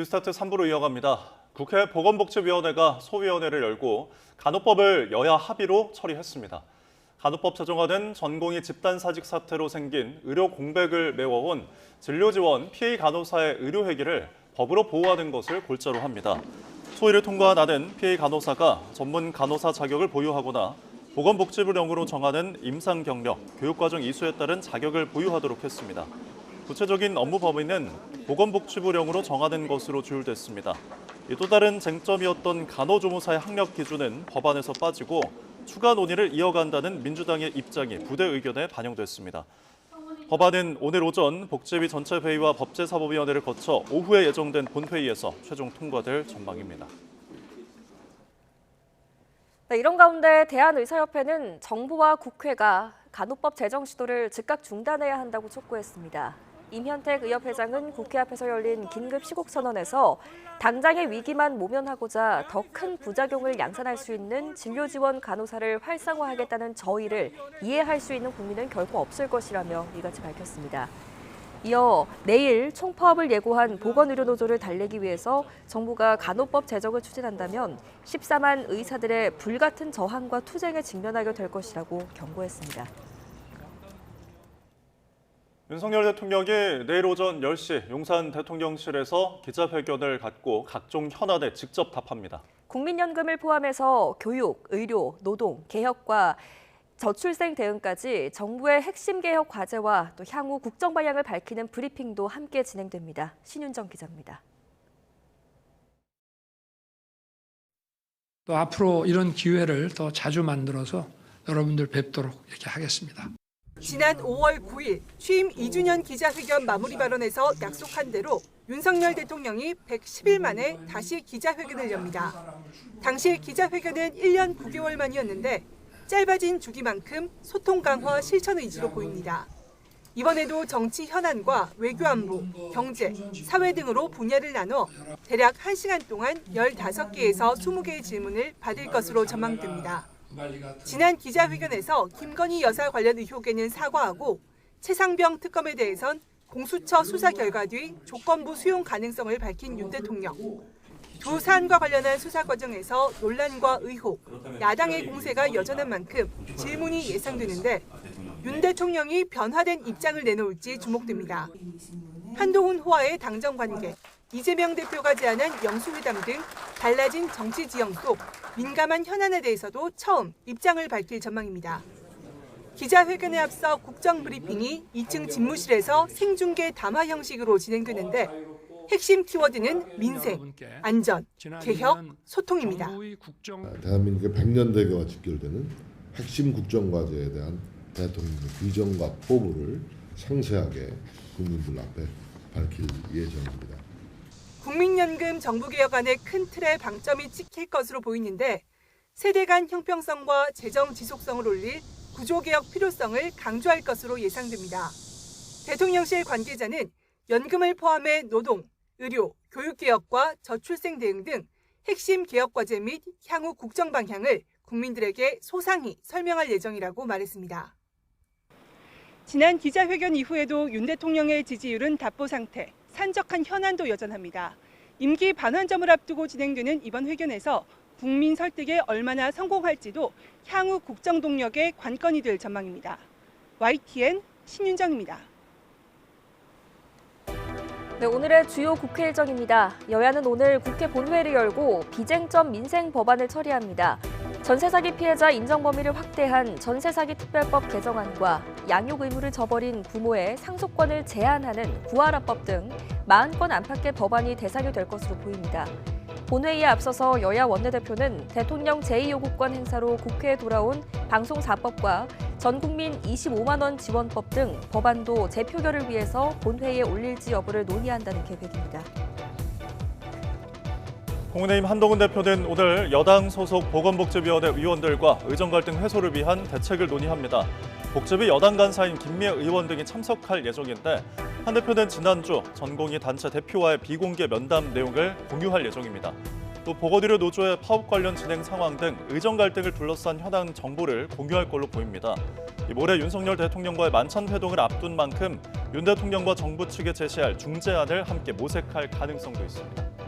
뉴스타트 3부로 이어갑니다. 국회 보건복지위원회가 소위원회를 열고 간호법을 여야 합의로 처리했습니다. 간호법 제정안은 전공의 집단사직 사태로 생긴 의료 공백을 메워온 진료지원 피해 간호사의 의료회계를 법으로 보호하는 것을 골자로 합니다. 소위를 통과한 안은 피해 간호사가 전문 간호사 자격을 보유하거나 보건복지부령으로 정하는 임상 경력, 교육과정 이수에 따른 자격을 보유하도록 했습니다. 구체적인 업무 범위는 보건복지부령으로 정하는 것으로 조율됐습니다. 또 다른 쟁점이었던 간호조무사의 학력 기준은 법안에서 빠지고 추가 논의를 이어간다는 민주당의 입장이 부대 의견에 반영됐습니다. 법안은 오늘 오전 복지위 전체 회의와 법제사법위원회를 거쳐 오후에 예정된 본회의에서 최종 통과될 전망입니다. 네, 이런 가운데 대한의사협회는 정부와 국회가 간호법 제정 시도를 즉각 중단해야 한다고 촉구했습니다. 임현택 의협회장은 국회 앞에서 열린 긴급 시국선언에서 당장의 위기만 모면하고자 더 큰 부작용을 양산할 수 있는 진료지원 간호사를 활성화하겠다는 저의를 이해할 수 있는 국민은 결코 없을 것이라며 이같이 밝혔습니다. 이어 내일 총파업을 예고한 보건의료노조를 달래기 위해서 정부가 간호법 제정을 추진한다면 14만 의사들의 불같은 저항과 투쟁에 직면하게 될 것이라고 경고했습니다. 윤석열 대통령이 내일 오전 10시 용산 대통령실에서 기자회견을 갖고 각종 현안에 직접 답합니다. 국민연금을 포함해서 교육, 의료, 노동, 개혁과 저출생 대응까지 정부의 핵심 개혁 과제와 또 향후 국정 방향을 밝히는 브리핑도 함께 진행됩니다. 신윤정 기자입니다. 또 앞으로 이런 기회를 더 자주 만들어서 여러분들 뵙도록 이렇게 하겠습니다. 지난 5월 9일 취임 2주년 기자회견 마무리 발언에서 약속한 대로 윤석열 대통령이 110일 만에 다시 기자회견을 엽니다. 당시 기자회견은 1년 9개월 만이었는데 짧아진 주기만큼 소통 강화 실천 의지로 보입니다. 이번에도 정치 현안과 외교 안보, 경제, 사회 등으로 분야를 나눠 대략 1시간 동안 15개에서 20개의 질문을 받을 것으로 전망됩니다. 지난 기자회견에서 김건희 여사 관련 의혹에는 사과하고 최상병 특검에 대해선 공수처 수사 결과 뒤 조건부 수용 가능성을 밝힌 윤 대통령. 두 사안과 관련한 수사 과정에서 논란과 의혹, 야당의 공세가 여전한 만큼 질문이 예상되는데 윤 대통령이 변화된 입장을 내놓을지 주목됩니다. 한동훈 호와의 당정 관계, 이재명 대표가 제안한 영수회담 등 달라진 정치 지형 속 민감한 현안에 대해서도 처음 입장을 밝힐 전망입니다. 기자회견에 앞서 국정브리핑이 2층 집무실에서 생중계 담화 형식으로 진행되는데 핵심 키워드는 민생, 안전, 개혁, 소통입니다. 대한민국의 100년 대계와 직결되는 핵심 국정과제에 대한 대통령의 비전과 포부를 상세하게 국민들 앞에 밝힐 예정입니다. 국민연금 정부개혁안의 큰 틀의 방점이 찍힐 것으로 보이는데 세대 간 형평성과 재정 지속성을 올릴 구조개혁 필요성을 강조할 것으로 예상됩니다. 대통령실 관계자는 연금을 포함해 노동, 의료, 교육개혁과 저출생 대응 등 핵심 개혁 과제 및 향후 국정 방향을 국민들에게 소상히 설명할 예정이라고 말했습니다. 지난 기자회견 이후에도 윤 대통령의 지지율은 답보 상태, 산적한 현안도 여전합니다. 임기 반환점을 앞두고 진행되는 이번 회견에서 국민 설득에 얼마나 성공할지도 향후 국정 동력의 관건이 될 전망입니다. YTN 신윤정입니다. 네, 오늘의 주요 국회 일정입니다. 여야는 오늘 국회 본회의를 열고 비쟁점 민생 법안을 처리합니다. 전세사기 피해자 인정 범위를 확대한 전세사기 특별법 개정안과 양육 의무를 저버린 부모의 상속권을 제한하는 구하라법 등 40건 안팎의 법안이 대상이 될 것으로 보입니다. 본회의에 앞서서 여야 원내대표는 대통령 제2요구권 행사로 국회에 돌아온 방송사법과 전국민 25만 원 지원법 등 법안도 재표결을 위해서 본회의에 올릴지 여부를 논의한다는 계획입니다. 국민의힘 한동훈 대표는 오늘 여당 소속 보건복지위원회 의원들과 의정 갈등 해소를 위한 대책을 논의합니다. 복지위 여당 간사인 김미애 의원 등이 참석할 예정인데 한 대표는 지난주 전공의 단체 대표와의 비공개 면담 내용을 공유할 예정입니다. 또 보건의료 노조의 파업 관련 진행 상황 등 의정 갈등을 둘러싼 현안 정보를 공유할 걸로 보입니다. 모레 윤석열 대통령과의 만찬 회동을 앞둔 만큼 윤 대통령과 정부 측에 제시할 중재안을 함께 모색할 가능성도 있습니다.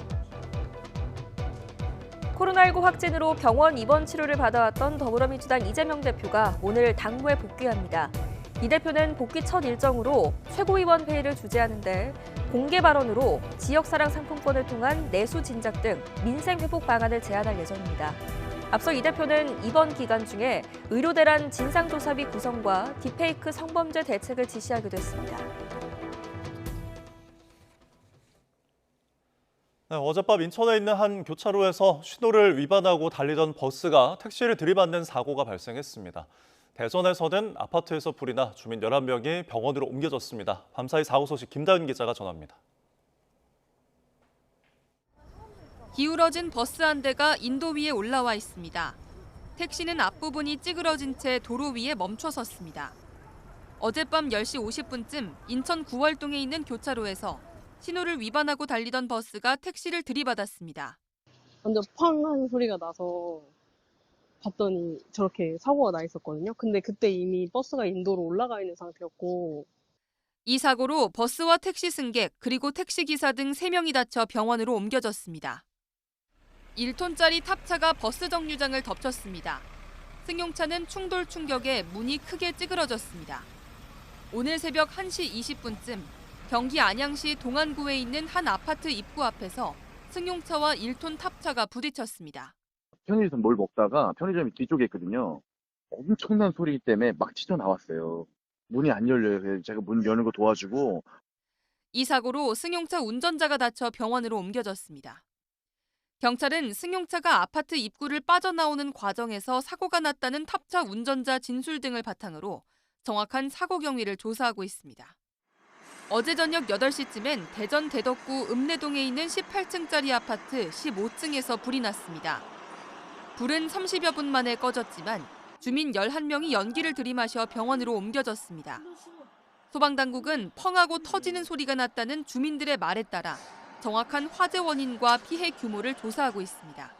코로나19 확진으로 병원 입원 치료를 받아왔던 더불어민주당 이재명 대표가 오늘 당무에 복귀합니다. 이 대표는 복귀 첫 일정으로 최고위원 회의를 주재하는데 공개 발언으로 지역사랑 상품권을 통한 내수 진작 등 민생 회복 방안을 제안할 예정입니다. 앞서 이 대표는 이번 기간 중에 의료대란 진상조사비 구성과 딥페이크 성범죄 대책을 지시하기도 했습니다. 네, 어젯밤 인천에 있는 한 교차로에서 신호를 위반하고 달리던 버스가 택시를 들이받는 사고가 발생했습니다. 대전에서는 아파트에서 불이 나 주민 11명이 병원으로 옮겨졌습니다. 밤사이 사고 소식 김다은 기자가 전합니다. 기울어진 버스 한 대가 인도 위에 올라와 있습니다. 택시는 앞부분이 찌그러진 채 도로 위에 멈춰 섰습니다. 어젯밤 10시 50분쯤 인천 구월동에 있는 교차로에서 신호를 위반하고 달리던 버스가 택시를 들이받았습니다. 완전 팡 하는 소리가 나서 봤더니 저렇게 사고가 나 있었거든요. 근데 그때 이미 버스가 인도로 올라가 있는 상태였고. 이 사고로 버스와 택시 승객 그리고 택시기사 등 3명이 다쳐 병원으로 옮겨졌습니다. 1톤짜리 탑차가 버스 정류장을 덮쳤습니다. 승용차는 충돌 충격에 문이 크게 찌그러졌습니다. 오늘 새벽 1시 20분쯤 경기 안양시 동안구에 있는 한 아파트 입구 앞에서 승용차와 1톤 탑차가 부딪혔습니다. 편의점 뭘 먹다가 편의점이 뒤쪽에 있거든요. 엄청난 소리 때문에 막 튀어나왔어요. 문이 안 열려요. 그래서 제가 문 여는 거 도와주고. 이 사고로 승용차 운전자가 다쳐 병원으로 옮겨졌습니다. 경찰은 승용차가 아파트 입구를 빠져나오는 과정에서 사고가 났다는 탑차 운전자 진술 등을 바탕으로 정확한 사고 경위를 조사하고 있습니다. 어제 저녁 8시쯤엔 대전 대덕구 읍내동에 있는 18층짜리 아파트 15층에서 불이 났습니다. 불은 30여 분 만에 꺼졌지만 주민 11명이 연기를 들이마셔 병원으로 옮겨졌습니다. 소방당국은 펑하고 터지는 소리가 났다는 주민들의 말에 따라 정확한 화재 원인과 피해 규모를 조사하고 있습니다.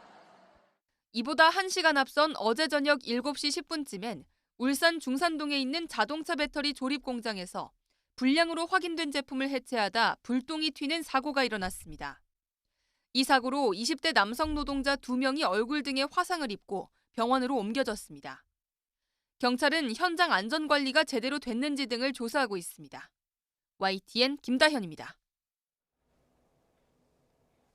이보다 1시간 앞선 어제 저녁 7시 10분쯤엔 울산 중산동에 있는 자동차 배터리 조립 공장에서 불량으로 확인된 제품을 해체하다 불똥이 튀는 사고가 일어났습니다. 이 사고로 20대 남성 노동자 2명이 얼굴 등에 화상을 입고 병원으로 옮겨졌습니다. 경찰은 현장 안전관리가 제대로 됐는지 등을 조사하고 있습니다. YTN 김다현입니다.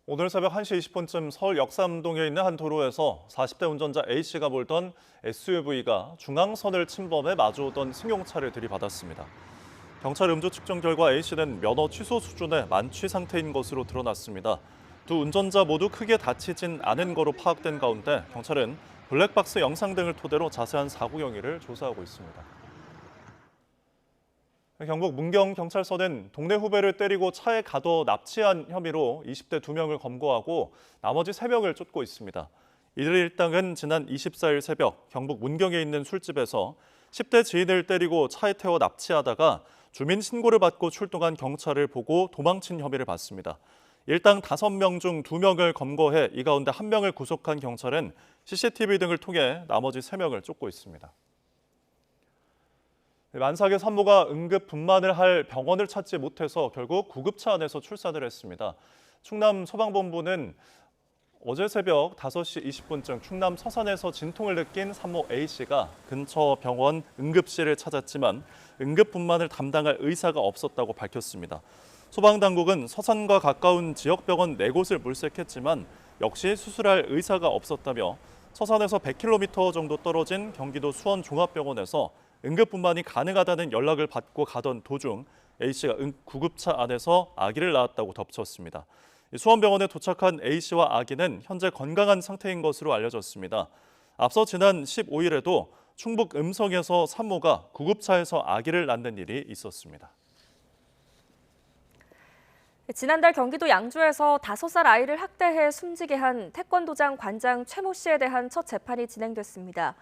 오늘 새벽 1시 20분쯤 서울 역삼동에 있는 한 도로에서 40대 운전자 A씨가 몰던 SUV가 중앙선을 침범해 마주오던 승용차를 들이받았습니다. 경찰 음주 측정 결과 A씨는 면허 취소 수준의 만취 상태인 것으로 드러났습니다. 두 운전자 모두 크게 다치진 않은 거로 파악된 가운데 경찰은 블랙박스 영상 등을 토대로 자세한 사고 경위를 조사하고 있습니다. 경북 문경경찰서는 동네 후배를 때리고 차에 가둬 납치한 혐의로 20대 2명을 검거하고 나머지 3명을 쫓고 있습니다. 이들 일당은 지난 24일 새벽 경북 문경에 있는 술집에서 10대 지인을 때리고 차에 태워 납치하다가 주민 신고를 받고 출동한 경찰을 보고 도망친 혐의를 받습니다. 일당 5명 중 2명을 검거해 이 가운데 1명을 구속한 경찰은 CCTV 등을 통해 나머지 3명을 쫓고 있습니다. 만삭의 산모가 응급 분만을 할 병원을 찾지 못해서 결국 구급차 안에서 출산을 했습니다. 충남 소방본부는 어제 새벽 5시 20분쯤 충남 서산에서 진통을 느낀 산모 A씨가 근처 병원 응급실을 찾았지만 응급 분만을 담당할 의사가 없었다고 밝혔습니다. 소방당국은 서산과 가까운 지역병원 4곳을 물색했지만 역시 수술할 의사가 없었다며 서산에서 100km 정도 떨어진 경기도 수원 종합병원에서 응급분만이 가능하다는 연락을 받고 가던 도중 A씨가 구급차 안에서 아기를 낳았다고 덧붙였습니다. 수원병원에 도착한 A씨와 아기는 현재 건강한 상태인 것으로 알려졌습니다. 앞서 지난 15일에도 충북 음성에서 산모가 구급차에서 아기를 낳는 일이 있었습니다. 지난달 경기도 양주에서 5살 아이를 학대해 숨지게 한 태권도장 관장 최모 씨에 대한 첫 재판이 진행됐습니다.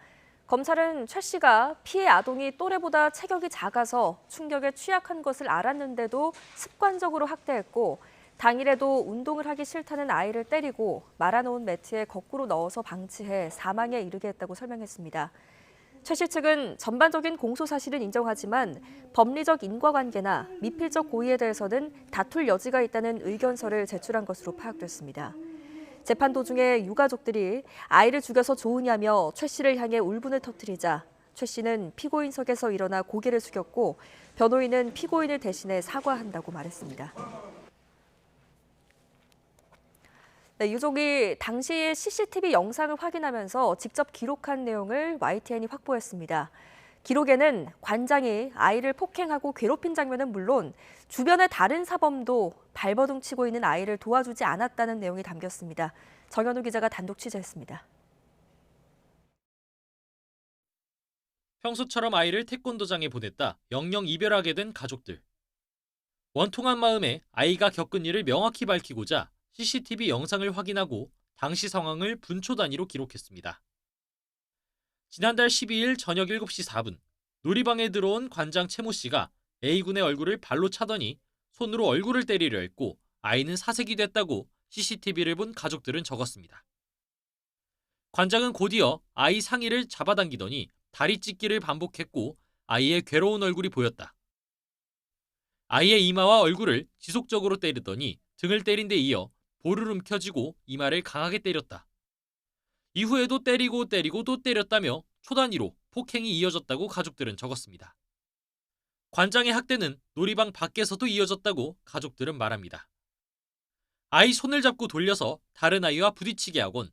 검찰은 최 씨가 피해 아동이 또래보다 체격이 작아서 충격에 취약한 것을 알았는데도 습관적으로 학대했고 당일에도 운동을 하기 싫다는 아이를 때리고 말아놓은 매트에 거꾸로 넣어서 방치해 사망에 이르게 했다고 설명했습니다. 최 씨 측은 전반적인 공소 사실은 인정하지만 법리적 인과관계나 미필적 고의에 대해서는 다툴 여지가 있다는 의견서를 제출한 것으로 파악됐습니다. 재판 도중에 유가족들이 아이를 죽여서 좋으냐며 최 씨를 향해 울분을 터뜨리자 최 씨는 피고인석에서 일어나 고개를 숙였고 변호인은 피고인을 대신해 사과한다고 말했습니다. 네, 유족이 당시의 CCTV 영상을 확인하면서 직접 기록한 내용을 YTN이 확보했습니다. 기록에는 관장이 아이를 폭행하고 괴롭힌 장면은 물론 주변의 다른 사범도 발버둥 치고 있는 아이를 도와주지 않았다는 내용이 담겼습니다. 정현우 기자가 단독 취재했습니다. 평소처럼 아이를 태권도장에 보냈다 영영 이별하게 된 가족들. 원통한 마음에 아이가 겪은 일을 명확히 밝히고자 CCTV 영상을 확인하고 당시 상황을 분초 단위로 기록했습니다. 지난달 12일 저녁 7시 4분 놀이방에 들어온 관장 최모 씨가 A군의 얼굴을 발로 차더니 손으로 얼굴을 때리려 했고 아이는 사색이 됐다고 CCTV를 본 가족들은 적었습니다. 관장은 곧이어 아이 상의를 잡아당기더니 다리 찢기를 반복했고 아이의 괴로운 얼굴이 보였다. 아이의 이마와 얼굴을 지속적으로 때리더니 등을 때린 데 이어 볼을 움켜쥐고 이마를 강하게 때렸다. 이후에도 때리고 또 때렸다며 초단위로 폭행이 이어졌다고 가족들은 적었습니다. 관장의 학대는 놀이방 밖에서도 이어졌다고 가족들은 말합니다. 아이 손을 잡고 돌려서 다른 아이와 부딪히게 하곤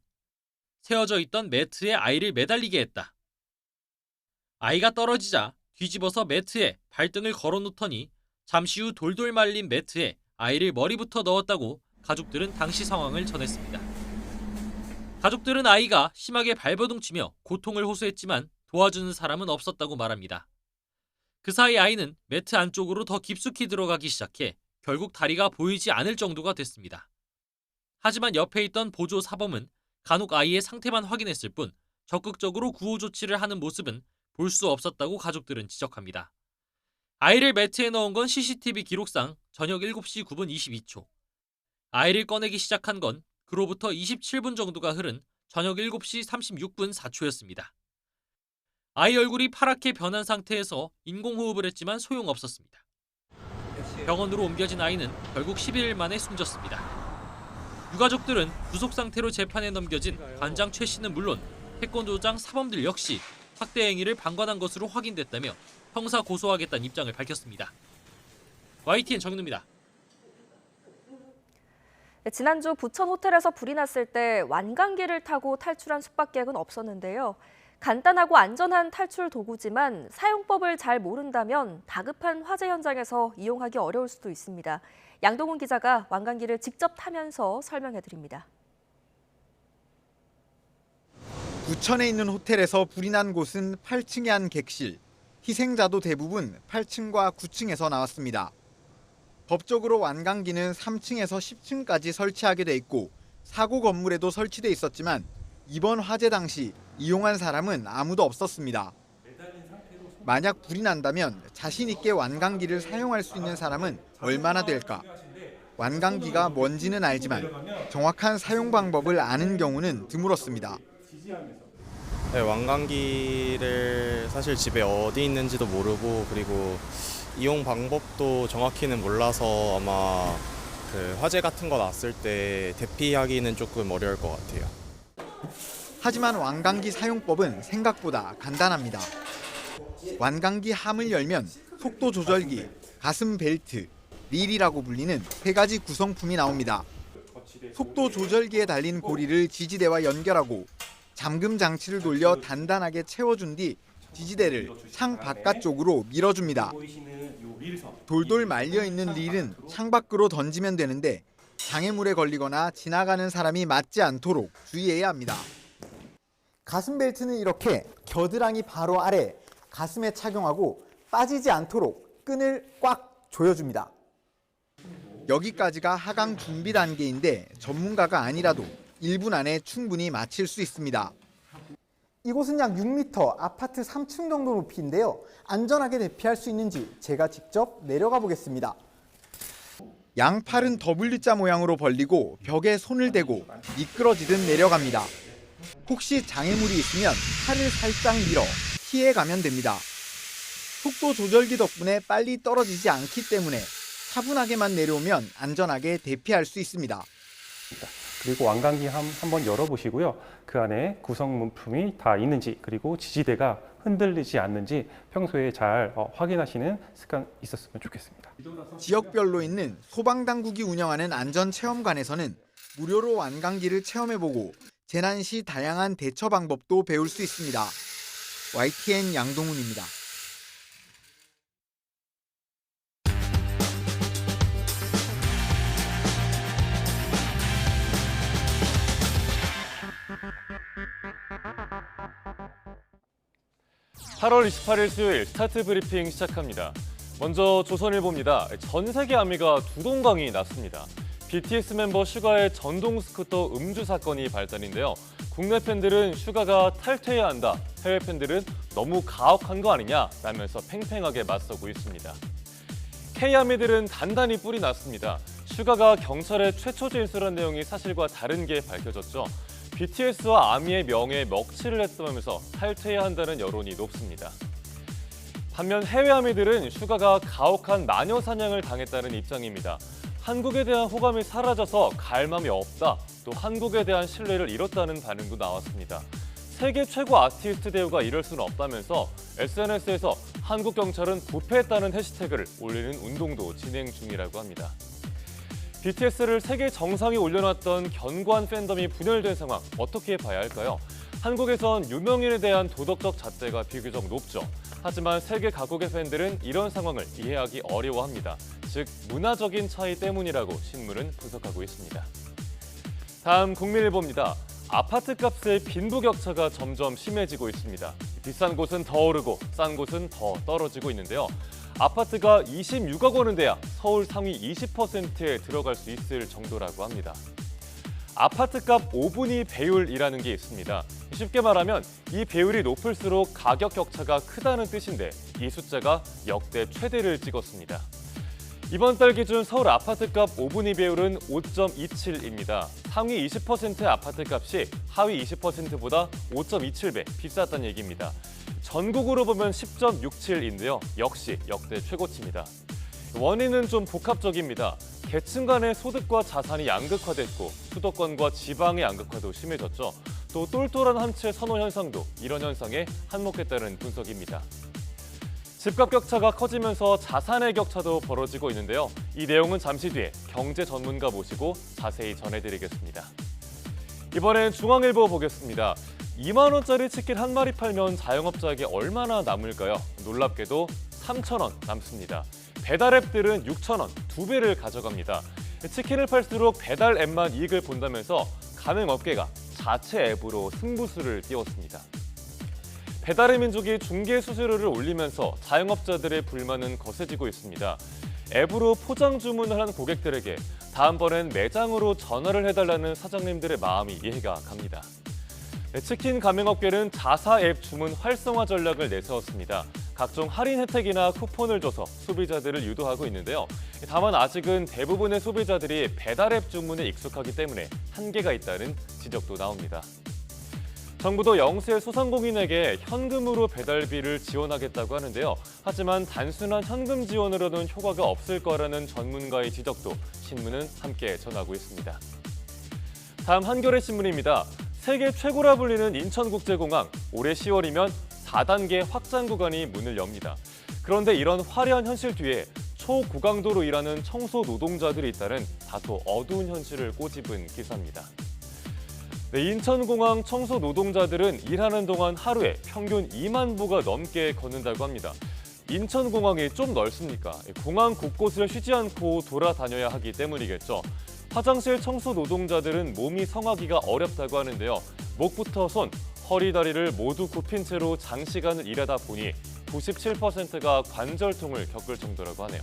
세워져 있던 매트에 아이를 매달리게 했다. 아이가 떨어지자 뒤집어서 매트에 발등을 걸어놓더니 잠시 후 돌돌 말린 매트에 아이를 머리부터 넣었다고 가족들은 당시 상황을 전했습니다. 가족들은 아이가 심하게 발버둥치며 고통을 호소했지만 도와주는 사람은 없었다고 말합니다. 그 사이 아이는 매트 안쪽으로 더 깊숙이 들어가기 시작해 결국 다리가 보이지 않을 정도가 됐습니다. 하지만 옆에 있던 보조 사범은 간혹 아이의 상태만 확인했을 뿐 적극적으로 구호 조치를 하는 모습은 볼 수 없었다고 가족들은 지적합니다. 아이를 매트에 넣은 건 CCTV 기록상 저녁 7시 9분 22초. 아이를 꺼내기 시작한 건 그로부터 27분 정도가 흐른 저녁 7시 36분 4초였습니다. 아이 얼굴이 파랗게 변한 상태에서 인공호흡을 했지만 소용없었습니다. 병원으로 옮겨진 아이는 결국 11일 만에 숨졌습니다. 유가족들은 구속 상태로 재판에 넘겨진 관장 최 씨는 물론 태권도장 사범들 역시 학대 행위를 방관한 것으로 확인됐다며 형사 고소하겠다는 입장을 밝혔습니다. YTN 정윤우입니다. 지난주 부천 호텔에서 불이 났을 때 완강기를 타고 탈출한 숙박객은 없었는데요. 간단하고 안전한 탈출 도구지만 사용법을 잘 모른다면 다급한 화재 현장에서 이용하기 어려울 수도 있습니다. 양동훈 기자가 완강기를 직접 타면서 설명해드립니다. 부천에 있는 호텔에서 불이 난 곳은 8층의 한 객실. 희생자도 대부분 8층과 9층에서 나왔습니다. 법적으로 완강기는 3층에서 10층까지 설치하게 돼 있고 사고 건물에도 설치돼 있었지만 이번 화재 당시 이용한 사람은 아무도 없었습니다. 만약 불이 난다면 자신 있게 완강기를 사용할 수 있는 사람은 얼마나 될까? 완강기가 뭔지는 알지만 정확한 사용 방법을 아는 경우는 드물었습니다. 네, 완강기를 사실 집에 어디 있는지도 모르고 그리고 이용 방법도 정확히는 몰라서 아마 그 화재 같은 거 났을 때 대피하기는 조금 어려울 것 같아요. 하지만 완강기 사용법은 생각보다 간단합니다. 완강기 함을 열면 속도 조절기, 가슴 벨트, 릴이라고 불리는 세 가지 구성품이 나옵니다. 속도 조절기에 달린 고리를 지지대와 연결하고 잠금 장치를 돌려 단단하게 채워준 뒤 지지대를 창 바깥쪽으로 밀어줍니다. 돌돌 말려있는 릴은 창 밖으로 던지면 되는데 장애물에 걸리거나 지나가는 사람이 맞지 않도록 주의해야 합니다. 가슴 벨트는 이렇게 겨드랑이 바로 아래 가슴에 착용하고 빠지지 않도록 끈을 꽉 조여줍니다. 여기까지가 하강 준비 단계인데 전문가가 아니라도 1분 안에 충분히 마칠 수 있습니다. 이곳은 약 6m, 아파트 3층 정도 높이인데요. 안전하게 대피할 수 있는지 제가 직접 내려가 보겠습니다. 양팔은 W자 모양으로 벌리고 벽에 손을 대고 미끄러지듯 내려갑니다. 혹시 장애물이 있으면 팔을 살짝 밀어 피해가면 됩니다. 속도 조절기 덕분에 빨리 떨어지지 않기 때문에 차분하게만 내려오면 안전하게 대피할 수 있습니다. 그리고 완강기 한번 열어보시고요. 그 안에 구성물품이 다 있는지, 그리고 지지대가 흔들리지 않는지 평소에 잘 확인하시는 습관 있었으면 좋겠습니다. 지역별로 있는 소방당국이 운영하는 안전체험관에서는 무료로 완강기를 체험해보고 재난 시 다양한 대처 방법도 배울 수 있습니다. YTN 양동훈입니다. (8월 28일) 수요일 스타트 브리핑 시작합니다. 먼저 조선일보입니다. 전 세계 아미가 두동강이 났습니다. BTS 멤버 슈가의 전동 스쿠터 음주 사건이 발단인데요. 국내 팬들은 슈가가 탈퇴해야 한다, 해외 팬들은 너무 가혹한 거 아니냐 라면서 팽팽하게 맞서고 있습니다. K아미들은 단단히 뿔이 났습니다. 슈가가 경찰에 최초 진술한 내용이 사실과 다른 게 밝혀졌죠. BTS와 아미의 명예에 먹칠을 했다면서 탈퇴해야 한다는 여론이 높습니다. 반면 해외 아미들은 슈가가 가혹한 마녀 사냥을 당했다는 입장입니다. 한국에 대한 호감이 사라져서 갈 마음이 없다, 또 한국에 대한 신뢰를 잃었다는 반응도 나왔습니다. 세계 최고 아티스트 대우가 이럴 수는 없다면서 SNS에서 한국 경찰은 부패했다는 해시태그를 올리는 운동도 진행 중이라고 합니다. BTS를 세계 정상에 올려놨던 견고한 팬덤이 분열된 상황, 어떻게 봐야 할까요? 한국에선 유명인에 대한 도덕적 잣대가 비교적 높죠. 하지만 세계 각국의 팬들은 이런 상황을 이해하기 어려워합니다. 즉, 문화적인 차이 때문이라고 신문은 분석하고 있습니다. 다음 국민일보입니다. 아파트 값의 빈부격차가 점점 심해지고 있습니다. 비싼 곳은 더 오르고 싼 곳은 더 떨어지고 있는데요. 아파트가 26억 원은 돼야 서울 상위 20%에 들어갈 수 있을 정도라고 합니다. 아파트값 5분위 배율이라는 게 있습니다. 쉽게 말하면 이 배율이 높을수록 가격 격차가 크다는 뜻인데 이 숫자가 역대 최대를 찍었습니다. 이번 달 기준 서울 아파트값 5분위 배율은 5.27입니다. 상위 20%의 아파트값이 하위 20%보다 5.27배 비쌌다는 얘기입니다. 전국으로 보면 10.67인데요. 역시 역대 최고치입니다. 원인은 좀 복합적입니다. 계층 간의 소득과 자산이 양극화됐고 수도권과 지방의 양극화도 심해졌죠. 또 똘똘한 한 채 선호 현상도 이런 현상에 한몫했다는 분석입니다. 집값 격차가 커지면서 자산의 격차도 벌어지고 있는데요. 이 내용은 잠시 뒤에 경제 전문가 모시고 자세히 전해드리겠습니다. 이번엔 중앙일보 보겠습니다. 2만 원짜리 치킨 한 마리 팔면 자영업자에게 얼마나 남을까요? 놀랍게도 3천 원 남습니다. 배달앱들은 6천 원, 2배를 가져갑니다. 치킨을 팔수록 배달 앱만 이익을 본다면서 가맹업계가 자체 앱으로 승부수를 띄웠습니다. 배달의 민족이 중개 수수료를 올리면서 자영업자들의 불만은 거세지고 있습니다. 앱으로 포장 주문을 한 고객들에게 다음번엔 매장으로 전화를 해달라는 사장님들의 마음이 이해가 갑니다. 치킨 가맹업계는 자사 앱 주문 활성화 전략을 내세웠습니다. 각종 할인 혜택이나 쿠폰을 줘서 소비자들을 유도하고 있는데요. 다만 아직은 대부분의 소비자들이 배달 앱 주문에 익숙하기 때문에 한계가 있다는 지적도 나옵니다. 정부도 영세 소상공인에게 현금으로 배달비를 지원하겠다고 하는데요. 하지만 단순한 현금 지원으로는 효과가 없을 거라는 전문가의 지적도 신문은 함께 전하고 있습니다. 다음 한겨레 신문입니다. 세계 최고라 불리는 인천국제공항, 올해 10월이면 4단계 확장 구간이 문을 엽니다. 그런데 이런 화려한 현실 뒤에 초고강도로 일하는 청소 노동자들이 있다는 다소 어두운 현실을 꼬집은 기사입니다. 인천공항 청소 노동자들은 일하는 동안 하루에 평균 2만 보가 넘게 걷는다고 합니다. 인천공항이 좀 넓습니까? 공항 곳곳을 쉬지 않고 돌아다녀야 하기 때문이겠죠. 화장실 청소 노동자들은 몸이 성하기가 어렵다고 하는데요. 목부터 손, 허리, 다리를 모두 굽힌 채로 장시간을 일하다 보니 97%가 관절통을 겪을 정도라고 하네요.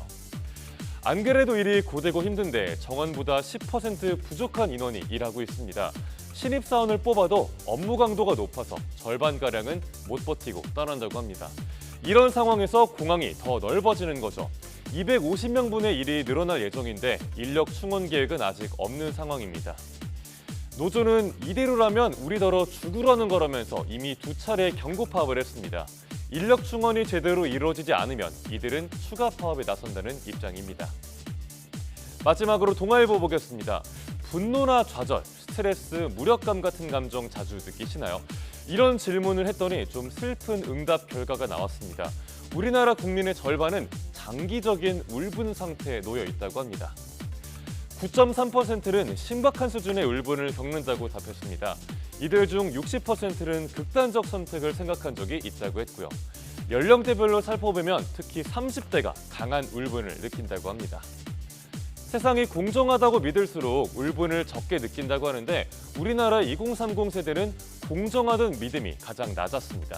안 그래도 일이 고되고 힘든데 정원보다 10% 부족한 인원이 일하고 있습니다. 신입사원을 뽑아도 업무 강도가 높아서 절반가량은 못 버티고 떠난다고 합니다. 이런 상황에서 공항이 더 넓어지는 거죠. 250명분의 일이 늘어날 예정인데 인력 충원 계획은 아직 없는 상황입니다. 노조는 이대로라면 우리더러 죽으라는 거라면서 이미 2차례 경고 파업을 했습니다. 인력 충원이 제대로 이루어지지 않으면 이들은 추가 파업에 나선다는 입장입니다. 마지막으로 동아일보 보겠습니다. 분노나 좌절, 스트레스, 무력감 같은 감정 자주 느끼시나요? 이런 질문을 했더니 좀 슬픈 응답 결과가 나왔습니다. 우리나라 국민의 절반은 장기적인 울분 상태에 놓여 있다고 합니다. 9.3%는 심각한 수준의 울분을 겪는다고 답했습니다. 이들 중 60%는 극단적 선택을 생각한 적이 있다고 했고요. 연령대별로 살펴보면 특히 30대가 강한 울분을 느낀다고 합니다. 세상이 공정하다고 믿을수록 울분을 적게 느낀다고 하는데 우리나라 2030 세대는 공정하다는 믿음이 가장 낮았습니다.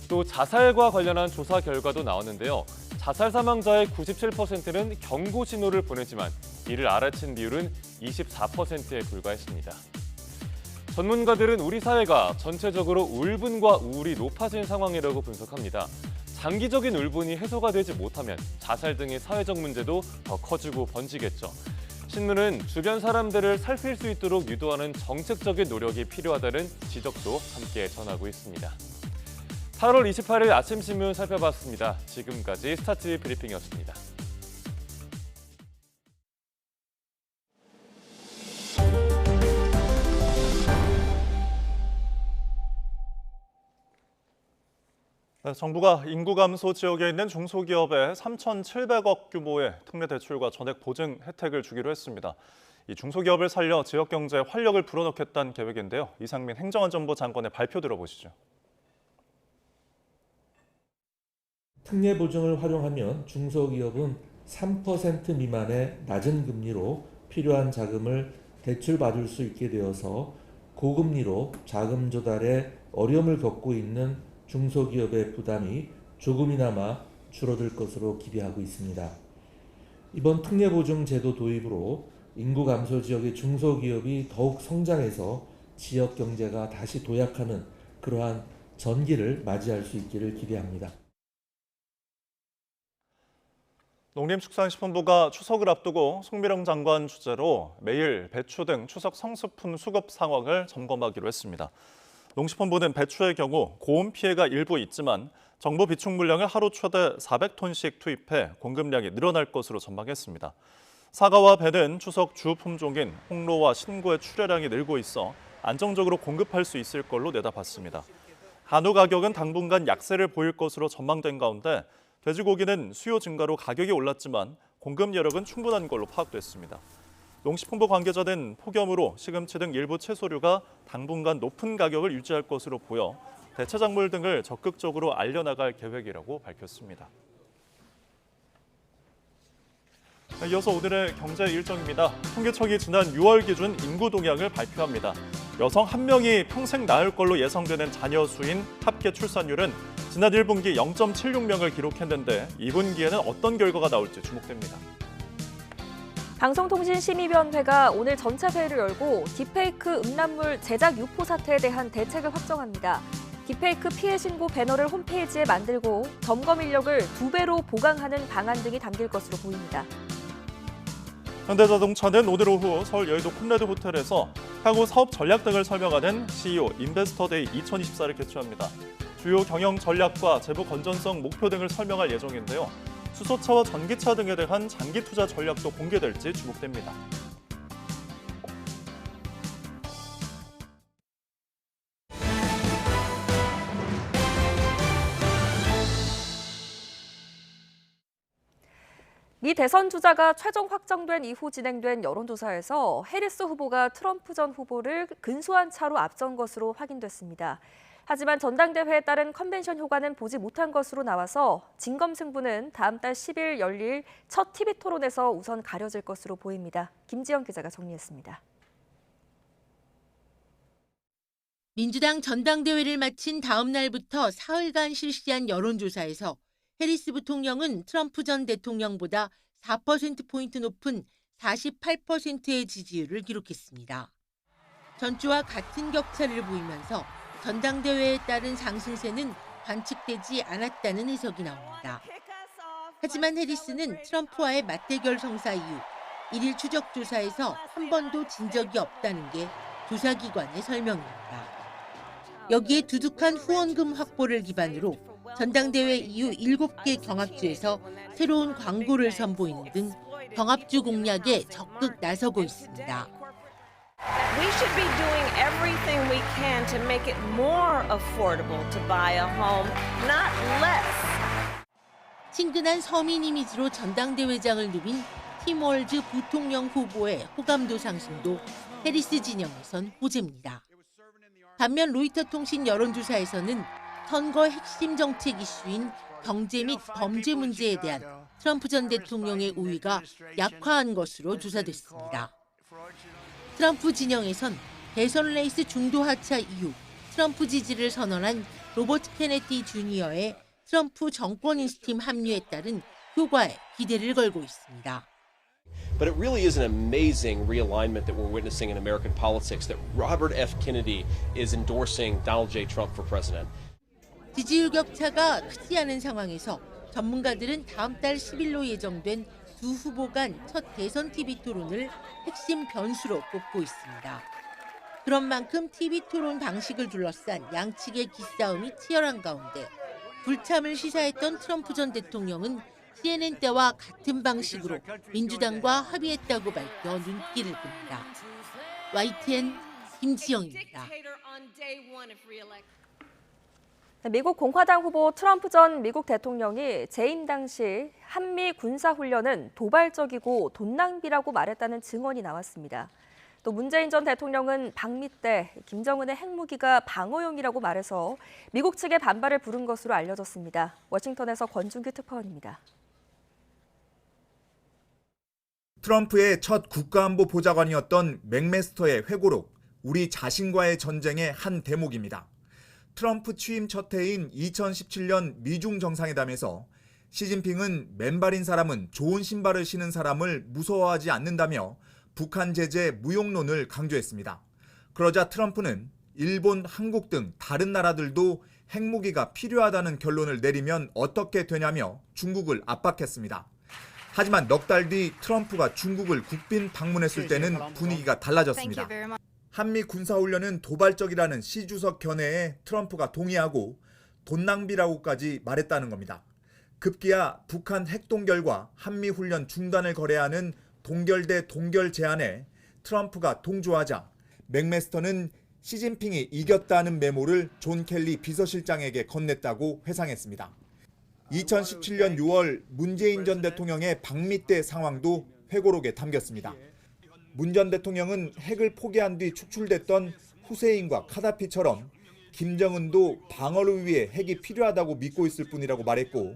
또 자살과 관련한 조사 결과도 나왔는데요. 자살 사망자의 97%는 경고 신호를 보내지만 이를 알아챈 비율은 24%에 불과했습니다. 전문가들은 우리 사회가 전체적으로 울분과 우울이 높아진 상황이라고 분석합니다. 장기적인 울분이 해소가 되지 못하면 자살 등의 사회적 문제도 더 커지고 번지겠죠. 신문은 주변 사람들을 살필 수 있도록 유도하는 정책적인 노력이 필요하다는 지적도 함께 전하고 있습니다. 8월 28일 아침 신문 살펴봤습니다. 지금까지 스타트 브리핑이었습니다. 정부가 인구 감소 지역에 있는 중소기업에 3,700억 규모의 특례 대출과 전액 보증 혜택을 주기로 했습니다. 이 중소기업을 살려 지역 경제에 활력을 불어넣겠다는 계획인데요. 이상민 행정안전부 장관의 발표 들어보시죠. 특례 보증을 활용하면 중소기업은 3% 미만의 낮은 금리로 필요한 자금을 대출받을 수 있게 되어서 고금리로 자금 조달에 어려움을 겪고 있는 중소기업의 부담이 조금이나마 줄어들 것으로 기대하고 있습니다. 이번 특례 보증 제도 도입으로 인구 감소 지역의 중소기업이 더욱 성장해서 지역 경제가 다시 도약하는 그러한 전기를 맞이할 수 있기를 기대합니다. 농림축산식품부가 추석을 앞두고 송미령 장관 주재로 매일 배추 등 추석 성수품 수급 상황을 점검하기로 했습니다. 농식품부는 배추의 경우 고온 피해가 일부 있지만 정부 비축 물량을 하루 최대 400톤씩 투입해 공급량이 늘어날 것으로 전망했습니다. 사과와 배는 추석 주 품종인 홍로와 신고의 출하량이 늘고 있어 안정적으로 공급할 수 있을 걸로 내다봤습니다. 한우 가격은 당분간 약세를 보일 것으로 전망된 가운데 돼지고기는 수요 증가로 가격이 올랐지만 공급 여력은 충분한 걸로 파악됐습니다. 농식품부 관계자는 폭염으로 시금치 등 일부 채소류가 당분간 높은 가격을 유지할 것으로 보여 대체 작물 등을 적극적으로 알려나갈 계획이라고 밝혔습니다. 이어서 오늘의 경제 일정입니다. 통계청이 지난 6월 기준 인구 동향을 발표합니다. 여성 1명이 평생 낳을 걸로 예상되는 자녀 수인 합계 출산율은 지난 1분기 0.76명을 기록했는데 2분기에는 어떤 결과가 나올지 주목됩니다. 방송통신심의위원회가 오늘 전체 회의를 열고 딥페이크 음란물 제작 유포 사태에 대한 대책을 확정합니다. 딥페이크 피해 신고 배너를 홈페이지에 만들고 점검 인력을 2배로 보강하는 방안 등이 담길 것으로 보입니다. 현대자동차는 오늘 오후 서울 여의도 콘레드 호텔에서 향후 사업 전략 등을 설명하는 CEO 인베스터데이 2024를 개최합니다. 주요 경영 전략과 재무 건전성 목표 등을 설명할 예정인데요. 수소차와 전기차 등에 대한 장기 투자 전략도 공개될지 주목됩니다. 미 대선 주자가 최종 확정된 이후 진행된 여론조사에서 해리스 후보가 트럼프 전 후보를 근소한 차로 앞선 것으로 확인됐습니다. 하지만 전당대회에 따른 컨벤션 효과는 보지 못한 것으로 나와서 진검승부는 다음 달 10일 열릴 첫 TV 토론에서 우선 가려질 것으로 보입니다. 김지영 기자가 정리했습니다. 민주당 전당대회를 마친 다음 날부터 사흘간 실시한 여론조사에서 해리스 부통령은 트럼프 전 대통령보다 4%포인트 높은 48%의 지지율을 기록했습니다. 전주와 같은 격차를 보이면서 전당대회에 따른 상승세는 관측되지 않았다는 해석이 나옵니다. 하지만 해리스는 트럼프와의 맞대결 성사 이후 1일 추적 조사에서 한 번도 진 적이 없다는 게 조사기관의 설명입니다. 여기에 두둑한 후원금 확보를 기반으로 전당대회 이후 7개 경합주에서 새로운 광고를 선보이는 등 경합주 공략에 적극 나서고 있습니다. We should be doing everything we can to make it more affordable to buy a home, not less. 친근한 서민 이미지로 전당대회장을 누빈 팀월즈 부통령 후보의 호감도 상승도 해리스 진영에선 호재입니다. 반면 로이터 통신 여론조사에서는 선거 핵심 정책 이슈인 경제 및 범죄 문제에 대한 트럼프 전 대통령의 우위가 약화한 것으로 조사됐습니다. 트럼프 진영에선 대선 레이스 중도 하차 이후 트럼프 지지를 선언한 로버트 케네디 주니어의 트럼프 정권인수팀 합류에 따른 효과에 기대를 걸고 있습니다. But it really is an amazing realignment that we're witnessing in American politics, that Robert F. Kennedy is endorsing Donald J. Trump for president. 지지율 격차가 크지 않은 상황에서 전문가들은 다음 달 10일로 예정된 두 후보 간 첫 대선 TV 토론을 핵심 변수로 꼽고 있습니다. 그런 만큼 TV 토론 방식을 둘러싼 양측의 기싸움이 치열한 가운데 불참을 시사했던 트럼프 전 대통령은 CNN 때와 같은 방식으로 민주당과 합의했다고 밝혀 눈길을 끕니다. YTN 김지영입니다. 미국 공화당 후보 트럼프 전 미국 대통령이 재임 당시 한미 군사훈련은 도발적이고 돈 낭비라고 말했다는 증언이 나왔습니다. 또 문재인 전 대통령은 방미 때 김정은의 핵무기가 방어용이라고 말해서 미국 측의 반발을 부른 것으로 알려졌습니다. 워싱턴에서 권준규 특파원입니다. 트럼프의 첫 국가안보 보좌관이었던 맥메스터의 회고록, 우리 자신과의 전쟁의 한 대목입니다. 트럼프 취임 첫 해인 2017년 미중 정상회담에서 시진핑은 맨발인 사람은 좋은 신발을 신은 사람을 무서워하지 않는다며 북한 제재 무용론을 강조했습니다. 그러자 트럼프는 일본, 한국 등 다른 나라들도 핵무기가 필요하다는 결론을 내리면 어떻게 되냐며 중국을 압박했습니다. 하지만 넉 달 뒤 트럼프가 중국을 국빈 방문했을 때는 분위기가 달라졌습니다. 한미 군사훈련은 도발적이라는 시 주석 견해에 트럼프가 동의하고 돈 낭비라고까지 말했다는 겁니다. 급기야 북한 핵동결과 한미 훈련 중단을 거래하는 동결 대 동결 제안에 트럼프가 동조하자 맥메스터는 시진핑이 이겼다는 메모를 존 켈리 비서실장에게 건넸다고 회상했습니다. 2017년 6월 문재인 전 대통령의 방미 때 상황도 회고록에 담겼습니다. 문 전 대통령은 핵을 포기한 뒤 축출됐던 후세인과 카다피처럼 김정은도 방어를 위해 핵이 필요하다고 믿고 있을 뿐이라고 말했고,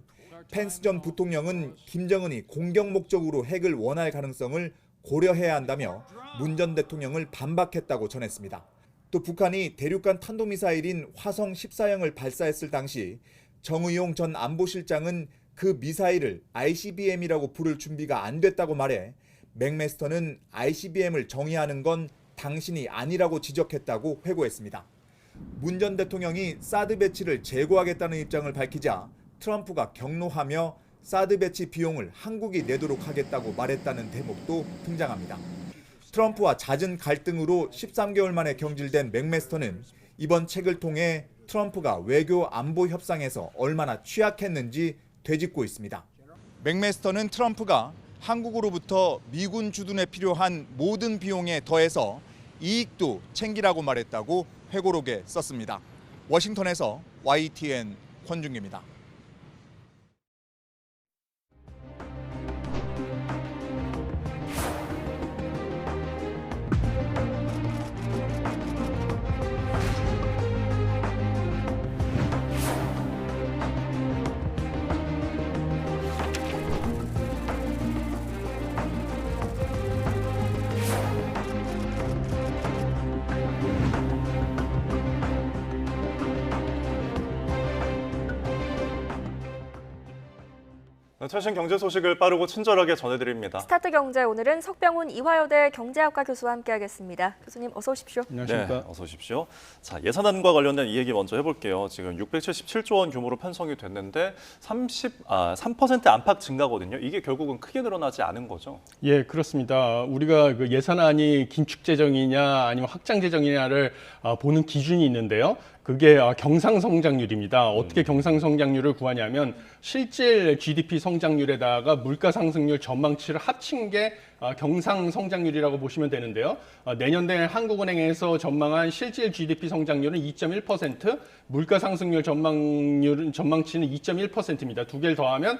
펜스 전 부통령은 김정은이 공격 목적으로 핵을 원할 가능성을 고려해야 한다며 문 전 대통령을 반박했다고 전했습니다. 또 북한이 대륙간 탄도미사일인 화성 14형을 발사했을 당시 정의용 전 안보실장은 그 미사일을 ICBM이라고 부를 준비가 안 됐다고 말해 맥메스터는 ICBM을 정의하는 건 당신이 아니라고 지적했다고 회고했습니다. 문 전 대통령이 사드 배치를 재고하겠다는 입장을 밝히자 트럼프가 격노하며 사드 배치 비용을 한국이 내도록 하겠다고 말했다는 대목도 등장합니다. 트럼프와 잦은 갈등으로 13개월 만에 경질된 맥메스터는 이번 책을 통해 트럼프가 외교 안보 협상에서 얼마나 취약했는지 되짚고 있습니다. 맥메스터는 트럼프가 한국으로부터 미군 주둔에 필요한 모든 비용에 더해서 이익도 챙기라고 말했다고 회고록에 썼습니다. 워싱턴에서 YTN 권준규입니다. 최신 경제 소식을 빠르고 친절하게 전해드립니다. 스타트 경제, 오늘은 석병훈 이화여대 경제학과 교수와 함께하겠습니다. 교수님 어서 오십시오. 안녕하십니까. 네, 어서 오십시오. 자, 예산안과 관련된 이 얘기 먼저 해볼게요. 지금 677조 원 규모로 편성이 됐는데 3% 안팎 증가거든요. 이게 결국은 크게 늘어나지 않은 거죠? 예, 그렇습니다. 우리가 그 예산안이 긴축 재정이냐 아니면 확장 재정이냐를 보는 기준이 있는데요. 그게 경상성장률입니다. 어떻게 경상성장률을 구하냐면 실질 GDP 성장률에다가 물가상승률 전망치를 합친 게 경상성장률이라고 보시면 되는데요. 내년에 한국은행에서 전망한 실질 GDP 성장률은 2.1%, 물가상승률 전망치는 2.1%입니다. 두 개를 더하면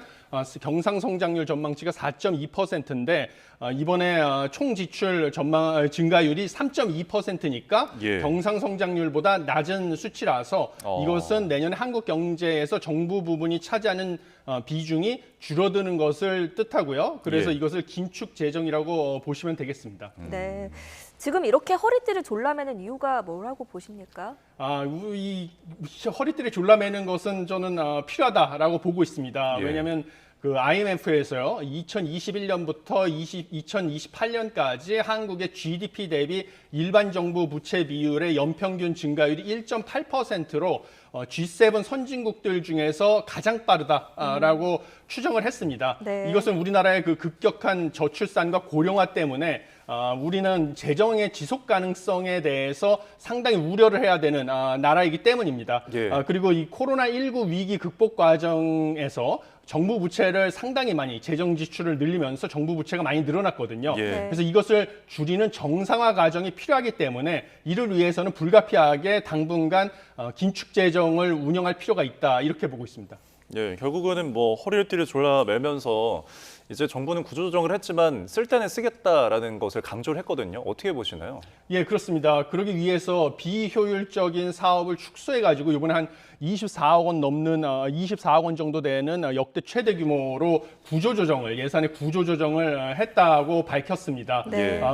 경상성장률 전망치가 4.2%인데 이번에 총 지출 증가율이 3.2%니까 경상성장률보다 낮은 수치라서 이것은 내년에 한국 경제에서 정부 부분이 차지하는 비중이 줄어드는 것을 뜻하고요. 그래서 이것을 긴축 재정이라고 보시면 되겠습니다. 네. 지금 이렇게 허리띠를 졸라매는 이유가 뭐라고 보십니까? 이 허리띠를 졸라매는 것은 저는 필요하다라고 보고 있습니다. 왜냐하면 그 IMF에서요, 2021년부터 2028년까지 한국의 GDP 대비 일반 정부 부채 비율의 연평균 증가율이 1.8%로 G7 선진국들 중에서 가장 빠르다라고 추정을 했습니다. 네. 이것은 우리나라의 그 급격한 저출산과 고령화 때문에 우리는 재정의 지속 가능성에 대해서 상당히 우려를 해야 되는 나라이기 때문입니다. 그리고 이 코로나19 위기 극복 과정에서 정부 부채를 상당히 많이 재정 지출을 늘리면서 정부 부채가 많이 늘어났거든요. 그래서 이것을 줄이는 정상화 과정이 필요하기 때문에 이를 위해서는 불가피하게 당분간 긴축 재정을 운영할 필요가 있다 이렇게 보고 있습니다. 결국은 뭐 허리띠를 졸라매면서 이제 정부는 구조조정을 했지만 쓸 때는 쓰겠다라는 것을 강조를 했거든요. 어떻게 보시나요? 그렇습니다. 그러기 위해서 비효율적인 사업을 축소해가지고 이번에 한 24억 원 넘는 24억 원 정도 되는 역대 최대 규모로 예산의 구조조정을 했다고 밝혔습니다.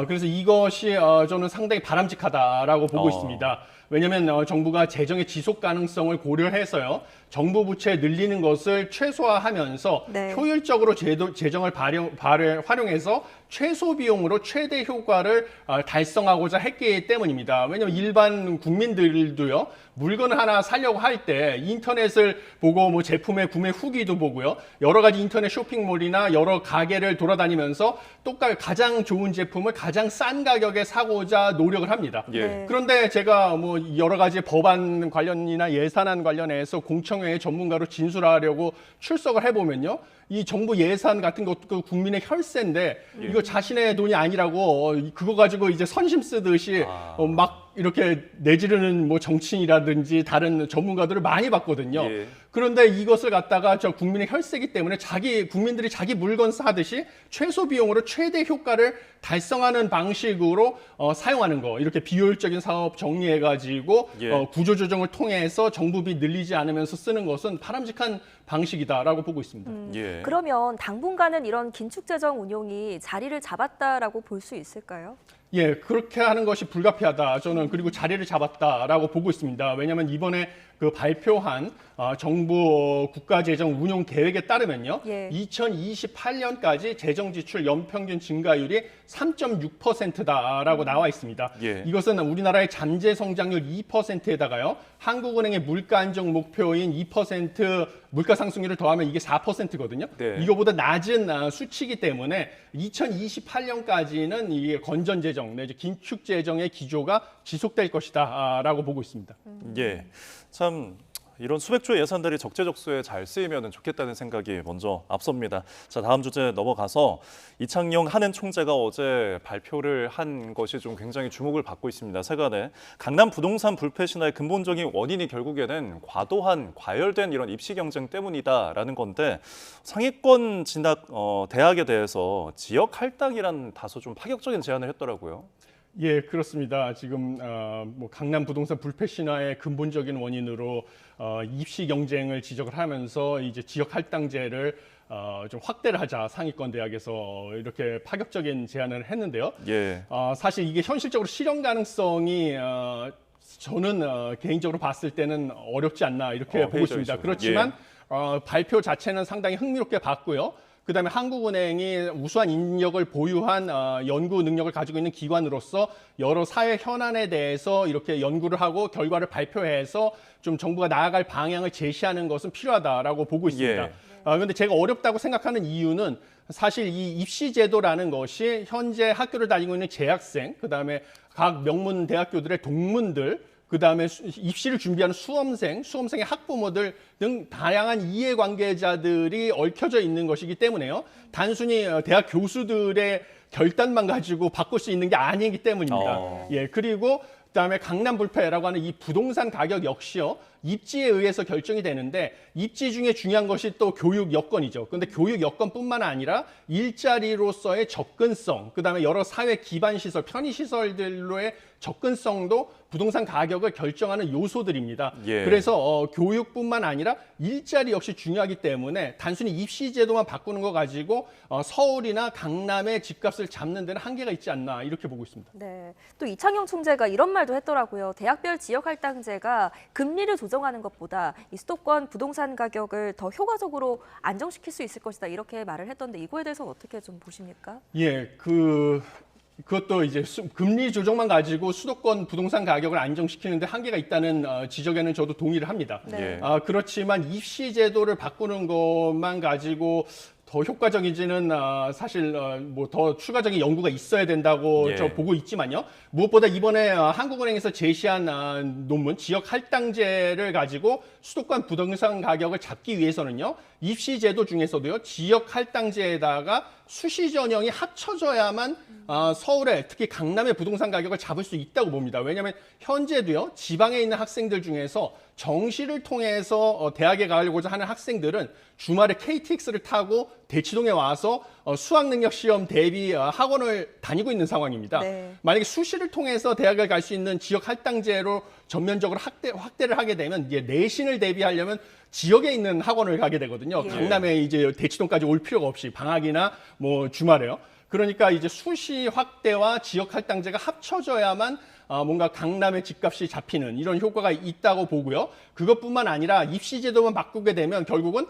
그래서 이것이 저는 상당히 바람직하다라고 보고 있습니다. 왜냐하면 정부가 재정의 지속 가능성을 고려해서요. 정부 부채 늘리는 것을 최소화하면서 효율적으로 재정을 활용해서 최소 비용으로 최대 효과를 달성하고자 했기 때문입니다. 왜냐하면 일반 국민들도요. 물건 하나 사려고 할 때 인터넷을 보고 뭐 제품의 구매 후기도 보고요. 여러 가지 인터넷 쇼핑몰이나 여러 가게를 돌아다니면서 가장 좋은 제품을 가장 싼 가격에 사고자 노력을 합니다. 그런데 제가 뭐 여러 가지 법안 관련이나 예산안 관련해서 공청회의 전문가로 진술하려고 출석을 해보면요. 이 정부 예산 같은 것도 국민의 혈세인데 이거 자신의 돈이 아니라고 그거 가지고 이제 선심 쓰듯이 막 이렇게 내지르는 뭐 정치인이라든지 다른 전문가들을 많이 봤거든요. 그런데 이것을 갖다가 국민의 혈세이기 때문에 국민들이 자기 물건 사듯이 최소 비용으로 최대 효과를 달성하는 방식으로 사용하는 거. 이렇게 비효율적인 사업 정리해가지고 구조조정을 통해서 정부비 늘리지 않으면서 쓰는 것은 바람직한 방식이다라고 보고 있습니다. 그러면 당분간은 이런 긴축재정 운용이 자리를 잡았다라고 볼 수 있을까요? 그렇게 하는 것이 불가피하다. 저는 그리고 자리를 잡았다라고 보고 있습니다. 왜냐하면 이번에 그 발표한 정부 국가재정 운용 계획에 따르면요. 2028년까지 재정 지출 연평균 증가율이 3.6%다라고 나와 있습니다. 이것은 우리나라의 잠재 성장률 2%에다가요. 한국은행의 물가 안정 목표인 2% 물가 상승률을 더하면 이게 4%거든요. 이거보다 낮은 수치이기 때문에 2028년까지는 이게 건전 재정, 내지 긴축 재정의 기조가 지속될 것이다라고 보고 있습니다. 참 이런 수백조 예산들이 적재적소에 잘 쓰이면 좋겠다는 생각이 먼저 앞섭니다. 자, 다음 주제 넘어가서 이창용 한은 총재가 어제 발표를 한 것이 좀 굉장히 주목을 받고 있습니다. 세간에 강남 부동산 불패 신화의 근본적인 원인이 결국에는 과도한 과열된 이런 입시 경쟁 때문이다라는 건데 상위권 진학 대학에 대해서 지역 할당이란 다소 좀 파격적인 제안을 했더라고요. 그렇습니다. 지금 뭐 강남 부동산 불패 신화의 근본적인 원인으로 입시 경쟁을 지적을 하면서 이제 지역 할당제를 좀 확대를 하자 상위권 대학에서 이렇게 파격적인 제안을 했는데요. 사실 이게 현실적으로 실현 가능성이 저는 개인적으로 봤을 때는 어렵지 않나 이렇게 보고 있습니다. 그렇지만 발표 자체는 상당히 흥미롭게 봤고요. 그다음에 한국은행이 우수한 인력을 보유한 연구 능력을 가지고 있는 기관으로서 여러 사회 현안에 대해서 이렇게 연구를 하고 결과를 발표해서 좀 정부가 나아갈 방향을 제시하는 것은 필요하다라고 보고 있습니다. 그런데 제가 어렵다고 생각하는 이유는 사실 이 입시 제도라는 것이 현재 학교를 다니고 있는 재학생, 그다음에 각 명문 대학교들의 동문들 그다음에 입시를 준비하는 수험생의 학부모들 등 다양한 이해관계자들이 얽혀져 있는 것이기 때문에요. 단순히 대학 교수들의 결단만 가지고 바꿀 수 있는 게 아니기 때문입니다. 예, 그리고 그다음에 강남불패라고 하는 이 부동산 가격 역시요. 입지에 의해서 결정이 되는데 입지 중에 중요한 것이 또 교육 여건이죠. 그런데 교육 여건뿐만 아니라 일자리로서의 접근성, 그다음에 여러 사회 기반 시설, 편의 시설들로의 접근성도 부동산 가격을 결정하는 요소들입니다. 예. 그래서 교육뿐만 아니라 일자리 역시 중요하기 때문에 단순히 입시 제도만 바꾸는 거 가지고 서울이나 강남의 집값을 잡는 데는 한계가 있지 않나 이렇게 보고 있습니다. 네, 또 이창용 총재가 이런 말도 했더라고요. 대학별 지역 할당제가 금리를 조정하는 것보다 이 수도권 부동산 가격을 더 효과적으로 안정시킬 수 있을 것이다 이렇게 말을 했던데 이거에 대해서는 어떻게 좀 보십니까? 예, 그것도 이제 금리 조정만 가지고 수도권 부동산 가격을 안정시키는데 한계가 있다는 지적에는 저도 동의를 합니다. 네. 그렇지만 입시 제도를 바꾸는 것만 가지고 더 효과적이지는 사실 뭐 더 추가적인 연구가 있어야 된다고 예. 저 보고 있지만요. 무엇보다 이번에 한국은행에서 제시한 논문 지역 할당제를 가지고 수도권 부동산 가격을 잡기 위해서는요. 입시 제도 중에서도요. 지역 할당제에다가 수시 전형이 합쳐져야만 서울에 특히 강남의 부동산 가격을 잡을 수 있다고 봅니다. 왜냐하면 현재도요. 지방에 있는 학생들 중에서 정시를 통해서 대학에 가려고자 하는 학생들은 주말에 KTX를 타고 대치동에 와서 수학능력 시험 대비 학원을 다니고 있는 상황입니다. 네. 만약에 수시를 통해서 대학을 갈 수 있는 지역 할당제로 전면적으로 확대를 하게 되면 이제 내신을 대비하려면 지역에 있는 학원을 가게 되거든요. 예. 강남에 이제 대치동까지 올 필요가 없이 방학이나 뭐 주말에요. 그러니까 이제 수시 확대와 지역 할당제가 합쳐져야만 뭔가 강남의 집값이 잡히는 이런 효과가 있다고 보고요. 그것뿐만 아니라 입시 제도만 바꾸게 되면 결국은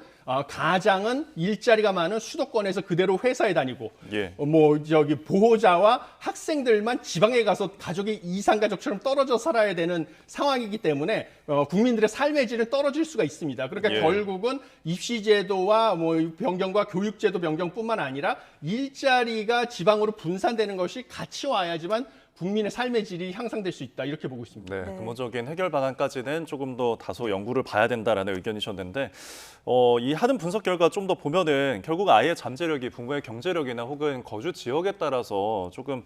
가장은 일자리가 많은 수도권에서 그대로 회사에 다니고 예. 보호자와 학생들만 지방에 가서 가족이 이산가족처럼 떨어져 살아야 되는 상황이기 때문에 국민들의 삶의 질은 떨어질 수가 있습니다. 그러니까 예. 결국은 입시 제도와 변경과 교육 제도 변경뿐만 아니라 일자리가 지방으로 분산되는 것이 같이 와야지만 국민의 삶의 질이 향상될 수 있다 이렇게 보고 있습니다. 네, 근본적인 해결 방안까지는 조금 더 다소 연구를 봐야 된다라는 의견이셨는데 이 하는 분석 결과 좀 더 보면은 결국 아이의 잠재력이 부모의 경제력이나 혹은 거주 지역에 따라서 조금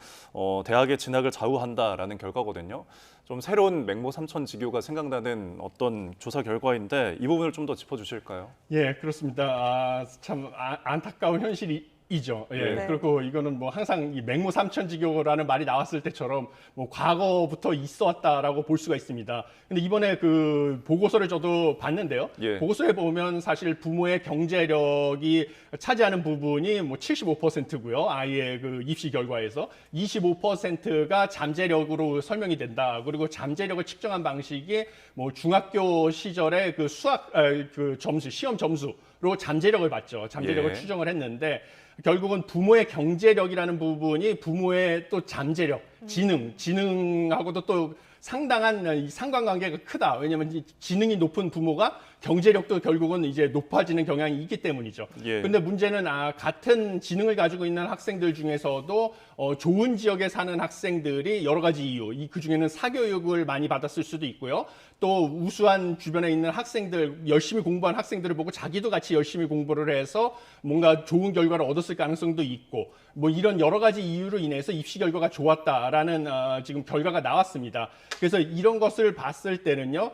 대학의 진학을 좌우한다라는 결과거든요. 좀 새로운 맹모 삼천지교가 생각나는 어떤 조사 결과인데 이 부분을 좀 더 짚어주실까요? 예, 그렇습니다. 참 안타까운 현실이 이죠. 예. 네. 그리고 이거는 뭐 항상 이 맹모 삼천지교라는 말이 나왔을 때처럼 뭐 과거부터 있어 왔다라고 볼 수가 있습니다. 근데 이번에 그 보고서를 저도 봤는데요. 예. 보고서에 보면 사실 부모의 경제력이 차지하는 부분이 뭐 75%고요. 아이의 그 입시 결과에서 25%가 잠재력으로 설명이 된다. 그리고 잠재력을 측정한 방식이 뭐 중학교 시절에 그 수학 그 점수, 시험 점수로 잠재력을 봤죠. 잠재력을 예. 추정을 했는데 결국은 부모의 경제력이라는 부분이 부모의 또 잠재력, 지능하고도 또 상당한 상관관계가 크다. 왜냐하면 지능이 높은 부모가 경제력도 결국은 이제 높아지는 경향이 있기 때문이죠. 예. 근데 문제는 같은 지능을 가지고 있는 학생들 중에서도 좋은 지역에 사는 학생들이 여러 가지 이유, 그 중에는 사교육을 많이 받았을 수도 있고요. 또 우수한 주변에 있는 학생들, 열심히 공부한 학생들을 보고 자기도 같이 열심히 공부를 해서 뭔가 좋은 결과를 얻었을 가능성도 있고, 뭐 이런 여러 가지 이유로 인해서 입시 결과가 좋았다라는 지금 결과가 나왔습니다. 그래서 이런 것을 봤을 때는요,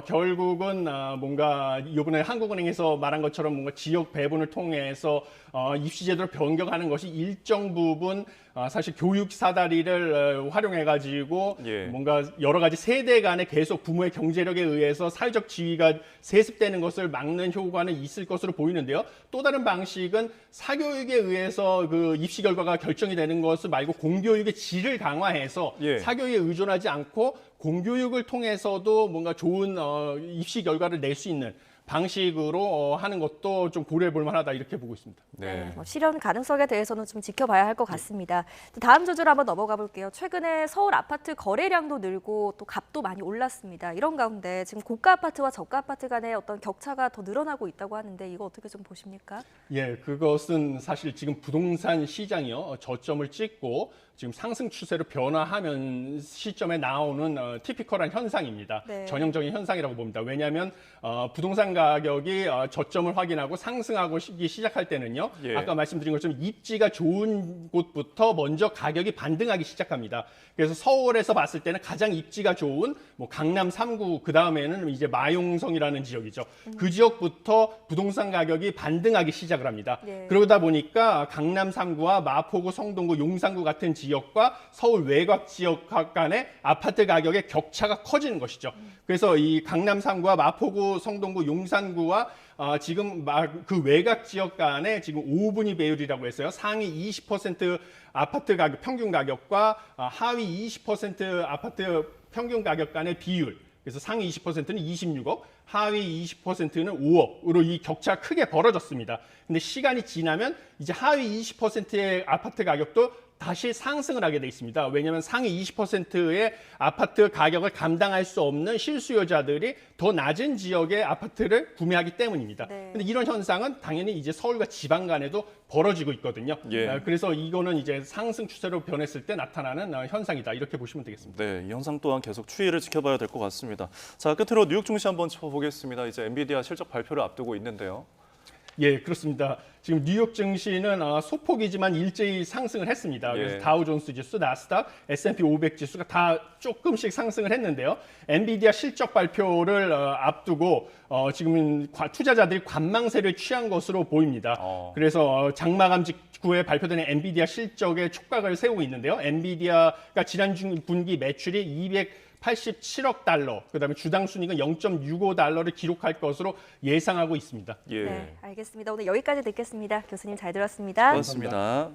결국은 뭔가 이번에 한국은행에서 말한 것처럼 뭔가 지역 배분을 통해서 입시 제도를 변경하는 것이 일정 부분 사실 교육 사다리를 활용해 가지고 예. 뭔가 여러 가지 세대 간에 계속 부모의 경제력에 의해서 사회적 지위가 세습되는 것을 막는 효과는 있을 것으로 보이는데요. 또 다른 방식은 사교육에 의해서 그 입시 결과가 결정이 되는 것을 말고 공교육의 질을 강화해서 예. 사교육에 의존하지 않고 공교육을 통해서도 뭔가 좋은 입시 결과를 낼 수 있는 방식으로 하는 것도 좀 고려해 볼 만하다 이렇게 보고 있습니다. 네. 실현 가능성에 대해서는 좀 지켜봐야 할 것 같습니다. 다음 주제로 한번 넘어가 볼게요. 최근에 서울 아파트 거래량도 늘고 또 값도 많이 올랐습니다. 이런 가운데 지금 고가 아파트와 저가 아파트 간의 어떤 격차가 더 늘어나고 있다고 하는데 이거 어떻게 좀 보십니까? 예, 그것은 사실 지금 부동산 시장이요 저점을 찍고 지금 상승 추세로 변화하면 시점에 나오는 티피컬한 현상입니다. 네. 전형적인 현상이라고 봅니다. 왜냐하면 부동산 가격이 저점을 확인하고 상승하기 시작할 때는요. 예. 아까 말씀드린 것처럼 입지가 좋은 곳부터 먼저 가격이 반등하기 시작합니다. 그래서 서울에서 봤을 때는 가장 입지가 좋은 뭐 강남 3구 그 다음에는 이제 마용성이라는 지역이죠. 그 지역부터 부동산 가격이 반등하기 시작을 합니다. 예. 그러다 보니까 강남 3구와 마포구, 성동구, 용산구 같은 지역과 서울 외곽 지역 간의 아파트 가격의 격차가 커지는 것이죠. 그래서 이 강남 3구와 마포구, 성동구, 용산구와 지금 그 외곽 지역 간에 지금 5분위 배율이라고 했어요. 상위 20% 아파트 가격 평균 가격과 하위 20% 아파트 평균 가격 간의 비율. 그래서 상위 20%는 26억, 하위 20%는 5억으로 이 격차가 크게 벌어졌습니다. 근데 시간이 지나면 이제 하위 20%의 아파트 가격도 다시 상승을 하게 돼 있습니다. 왜냐하면 상위 20%의 아파트 가격을 감당할 수 없는 실수요자들이 더 낮은 지역의 아파트를 구매하기 때문입니다. 네. 근데 이런 현상은 당연히 이제 서울과 지방 간에도 벌어지고 있거든요. 예. 그래서 이거는 이제 상승 추세로 변했을 때 나타나는 현상이다. 이렇게 보시면 되겠습니다. 네, 이 현상 또한 계속 추이를 지켜봐야 될 것 같습니다. 자, 끝으로 뉴욕 증시 한번 짚어보겠습니다. 이제 엔비디아 실적 발표를 앞두고 있는데요. 예, 그렇습니다. 지금 뉴욕 증시는 소폭이지만 일제히 상승을 했습니다. 그래서 예. 다우존스 지수, 나스닥, S&P 500 지수가 다 조금씩 상승을 했는데요. 엔비디아 실적 발표를 앞두고 지금 투자자들이 관망세를 취한 것으로 보입니다. 그래서 장마감 직후에 발표되는 엔비디아 실적에 촉각을 세우고 있는데요. 엔비디아가 지난 분기 매출이 287억 달러, 그다음에 주당 순이익은 0.65달러를 기록할 것으로 예상하고 있습니다. 예. 네, 알겠습니다. 오늘 여기까지 듣겠습니다. 교수님 잘 들었습니다. 고맙습니다.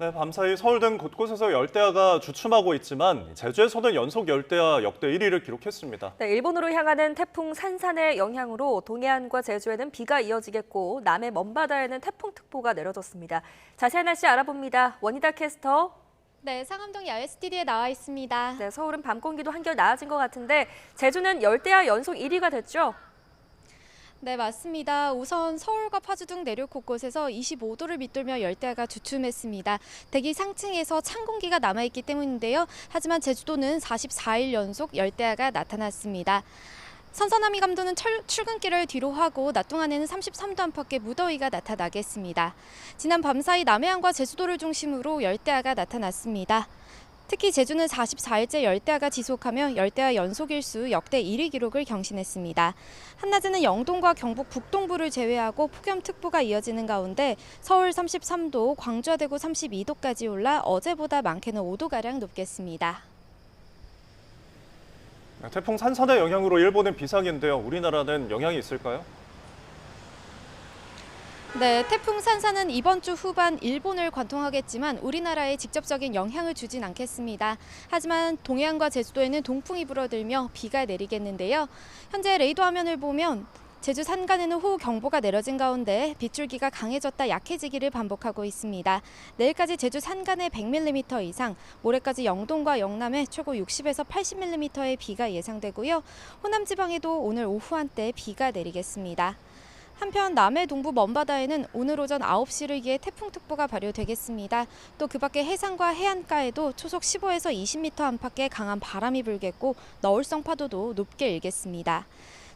네, 밤사이 서울 등 곳곳에서 열대야가 주춤하고 있지만 제주에서는 연속 열대야 역대 1위를 기록했습니다. 네, 일본으로 향하는 태풍 산산의 영향으로 동해안과 제주에는 비가 이어지겠고 남해 먼바다에는 태풍특보가 내려졌습니다. 자세한 날씨 알아봅니다. 원희다 캐스터. 네, 상암동 야외 스튜디오에 나와 있습니다. 네, 서울은 밤 공기도 한결 나아진 것 같은데 제주는 열대야 연속 1위가 됐죠? 네, 맞습니다. 우선 서울과 파주 등 내륙 곳곳에서 25도를 밑돌며 열대야가 주춤했습니다. 대기 상층에서 찬 공기가 남아있기 때문인데요. 하지만 제주도는 44일 연속 열대야가 나타났습니다. 선선함이 감도는 출근길을 뒤로 하고 낮 동안에는 33도 안팎의 무더위가 나타나겠습니다. 지난 밤사이 남해안과 제주도를 중심으로 열대야가 나타났습니다. 특히 제주는 44일째 열대야가 지속하며 열대야 연속 일수 역대 1위 기록을 경신했습니다. 한낮에는 영동과 경북 북동부를 제외하고 폭염특보가 이어지는 가운데 서울 33도, 광주와 대구 32도까지 올라 어제보다 많게는 5도가량 높겠습니다. 태풍 산산의 영향으로 일본은 비상인데요. 우리나라는 영향이 있을까요? 네, 태풍 산산은 이번 주 후반 일본을 관통하겠지만 우리나라에 직접적인 영향을 주진 않겠습니다. 하지만 동해안과 제주도에는 동풍이 불어들며 비가 내리겠는데요. 현재 레이더 화면을 보면 제주 산간에는 호우경보가 내려진 가운데 빗줄기가 강해졌다 약해지기를 반복하고 있습니다. 내일까지 제주 산간에 100mm 이상, 모레까지 영동과 영남에 최고 60에서 80mm의 비가 예상되고요. 호남 지방에도 오늘 오후 한때 비가 내리겠습니다. 한편 남해 동부 먼바다에는 오늘 오전 9시를 기해 태풍특보가 발효되겠습니다. 또 그 밖에 해상과 해안가에도 초속 15에서 20m 안팎의 강한 바람이 불겠고 너울성 파도도 높게 일겠습니다.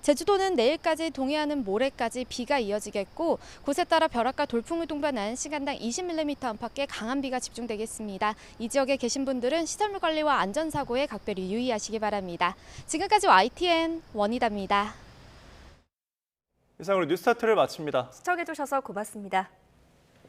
제주도는 내일까지, 동해안은 모레까지 비가 이어지겠고 곳에 따라 벼락과 돌풍을 동반한 시간당 20mm 안팎의 강한 비가 집중되겠습니다. 이 지역에 계신 분들은 시설물 관리와 안전사고에 각별히 유의하시기 바랍니다. 지금까지 YTN 원희다입니다. 이상으로 뉴스타트를 마칩니다. 시청해주셔서 고맙습니다.